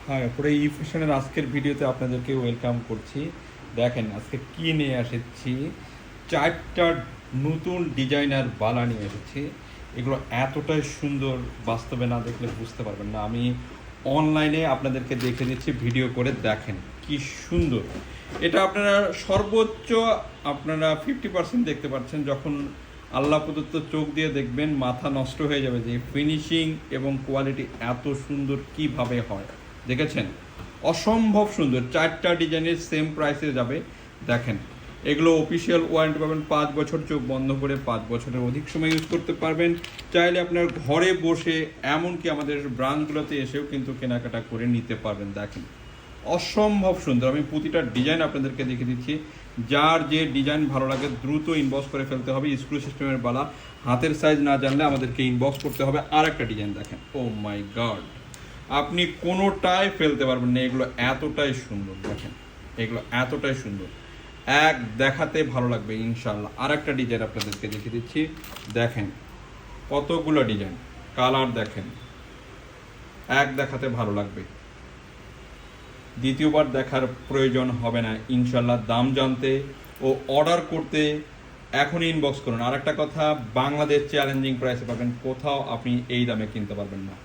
হ্যাঁ, পুরো ই ফ্যাশনের আজকের ভিডিওতে আপনাদেরকে ওয়েলকাম করছি। দেখেন আজকে কি নিয়ে এসেছি, 4টা নতুন ডিজাইনার বালা নিয়ে এসেছি। এগুলো এতটাই সুন্দর, বাস্তবে না দেখলে বুঝতে পারবেন না। আমি অনলাইনে আপনাদেরকে দেখে দিচ্ছি, ভিডিও করে দেখেন কি সুন্দর। এটা আপনারা সর্বোচ্চ আপনারা 50% দেখতে পাচ্ছেন। যখন আল্লাহ প্রদত্ত চোখ দিয়ে দেখবেন মাথা নষ্ট হয়ে যাবে যে ফিনিশিং এবং কোয়ালিটি এত সুন্দর কিভাবে হয়। দেখেছেন, অসম্ভব সুন্দর। 4টা ডিজাইনের সেম প্রাইসে যাবে। দেখেন, এগুলো অফিসিয়াল ওয়ারেন্টি পাবেন 5 বছর, চোখ বন্ধ করে 5 বছরের অধিক সময় ইউজ করতে পারবেন। চাইলে আপনার ঘরে বসে এমনকি আমাদের ব্রাঞ্চগুলোতে এসেও কিন্তু কেনাকাটা করে নিতে পারবেন। দেখেন, অসম্ভব সুন্দর। আমি প্রতিটা ডিজাইন আপনাদেরকে দেখে দিচ্ছি। যার যে ডিজাইন ভালো লাগে দ্রুত ইনবক্স করে ফেলতে হবে। স্ক্রু সিস্টেমের বালা, হাতের সাইজ না জানলে আমাদেরকে ইনবক্স করতে হবে। আর একটা ডিজাইন দেখেন, ও মাই গড, আপনি কোনোটাই ফেলতে পারবেন না। এগুলো এতটাই সুন্দর, দেখেন এগুলো এতটাই সুন্দর, এক দেখাতে ভালো লাগবে ইনশাল্লাহ। আর একটা ডিজাইন আপনাদেরকে দেখে দিচ্ছি। দেখেন কতগুলো ডিজাইন, কালার দেখেন, এক দেখাতে ভালো লাগবে, দ্বিতীয়বার দেখার প্রয়োজন হবে না ইনশাল্লাহ। দাম জানতে ও অর্ডার করতে এখনই ইনবক্স করুন। আর একটা কথা, বাংলাদেশ চ্যালেঞ্জিং প্রাইসে পাবেন, কোথাও আপনি এই দামে কিনতে পারবেন না।